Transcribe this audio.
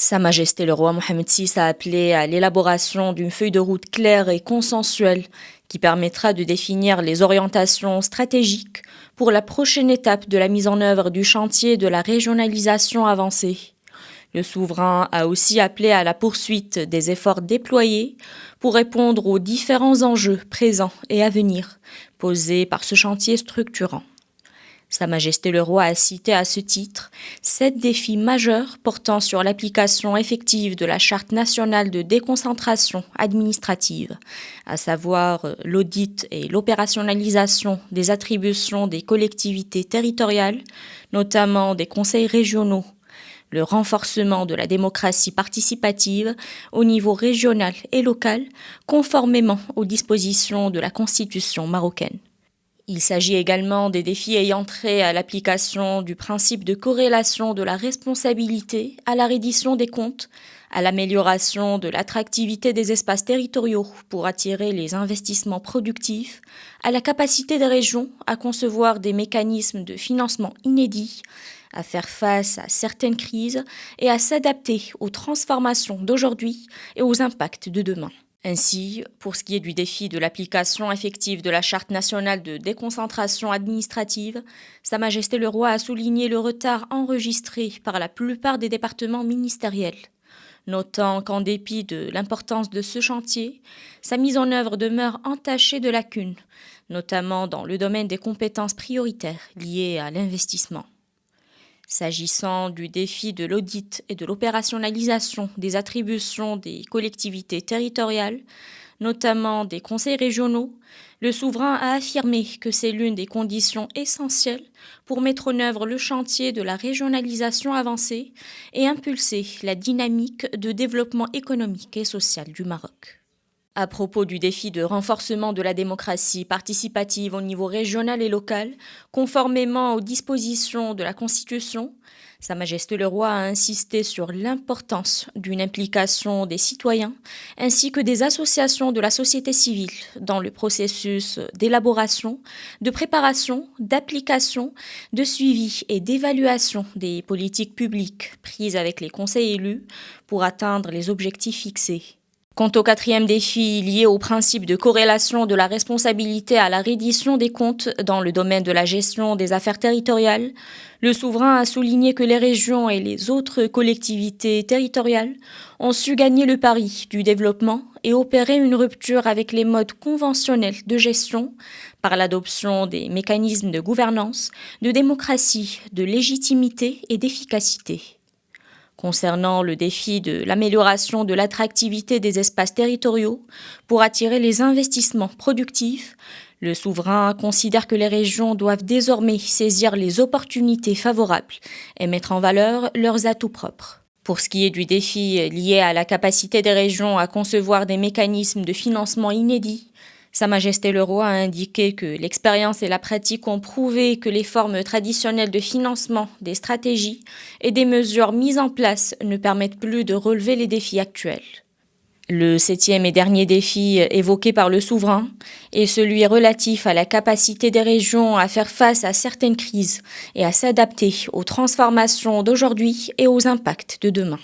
Sa Majesté le roi Mohamed VI a appelé à l'élaboration d'une feuille de route claire et consensuelle qui permettra de définir les orientations stratégiques pour la prochaine étape de la mise en œuvre du chantier de la régionalisation avancée. Le souverain a aussi appelé à la poursuite des efforts déployés pour répondre aux différents enjeux présents et à venir posés par ce chantier structurant. Sa Majesté le Roi a cité à ce titre 7 défis majeurs portant sur l'application effective de la Charte nationale de déconcentration administrative, à savoir l'audit et l'opérationnalisation des attributions des collectivités territoriales, notamment des conseils régionaux, le renforcement de la démocratie participative au niveau régional et local, conformément aux dispositions de la Constitution marocaine. Il s'agit également des défis ayant trait à l'application du principe de corrélation de la responsabilité à la reddition des comptes, à l'amélioration de l'attractivité des espaces territoriaux pour attirer les investissements productifs, à la capacité des régions à concevoir des mécanismes de financement inédits, à faire face à certaines crises et à s'adapter aux transformations d'aujourd'hui et aux impacts de demain. Ainsi, pour ce qui est du défi de l'application effective de la Charte nationale de déconcentration administrative, Sa Majesté le Roi a souligné le retard enregistré par la plupart des départements ministériels, notant qu'en dépit de l'importance de ce chantier, sa mise en œuvre demeure entachée de lacunes, notamment dans le domaine des compétences prioritaires liées à l'investissement. S'agissant du défi de l'audit et de l'opérationnalisation des attributions des collectivités territoriales, notamment des conseils régionaux, le souverain a affirmé que c'est l'une des conditions essentielles pour mettre en œuvre le chantier de la régionalisation avancée et impulser la dynamique de développement économique et social du Maroc. À propos du défi de renforcement de la démocratie participative au niveau régional et local, conformément aux dispositions de la Constitution, Sa Majesté le Roi a insisté sur l'importance d'une implication des citoyens ainsi que des associations de la société civile dans le processus d'élaboration, de préparation, d'application, de suivi et d'évaluation des politiques publiques prises avec les conseils élus pour atteindre les objectifs fixés. Quant au 4e défi lié au principe de corrélation de la responsabilité à la reddition des comptes dans le domaine de la gestion des affaires territoriales, le souverain a souligné que les régions et les autres collectivités territoriales ont su gagner le pari du développement et opérer une rupture avec les modes conventionnels de gestion par l'adoption des mécanismes de gouvernance, de démocratie, de légitimité et d'efficacité. Concernant le défi de l'amélioration de l'attractivité des espaces territoriaux pour attirer les investissements productifs, le souverain considère que les régions doivent désormais saisir les opportunités favorables et mettre en valeur leurs atouts propres. Pour ce qui est du défi lié à la capacité des régions à concevoir des mécanismes de financement inédits, Sa Majesté le Roi a indiqué que l'expérience et la pratique ont prouvé que les formes traditionnelles de financement des stratégies et des mesures mises en place ne permettent plus de relever les défis actuels. Le 7e et dernier défi évoqué par le souverain est celui relatif à la capacité des régions à faire face à certaines crises et à s'adapter aux transformations d'aujourd'hui et aux impacts de demain.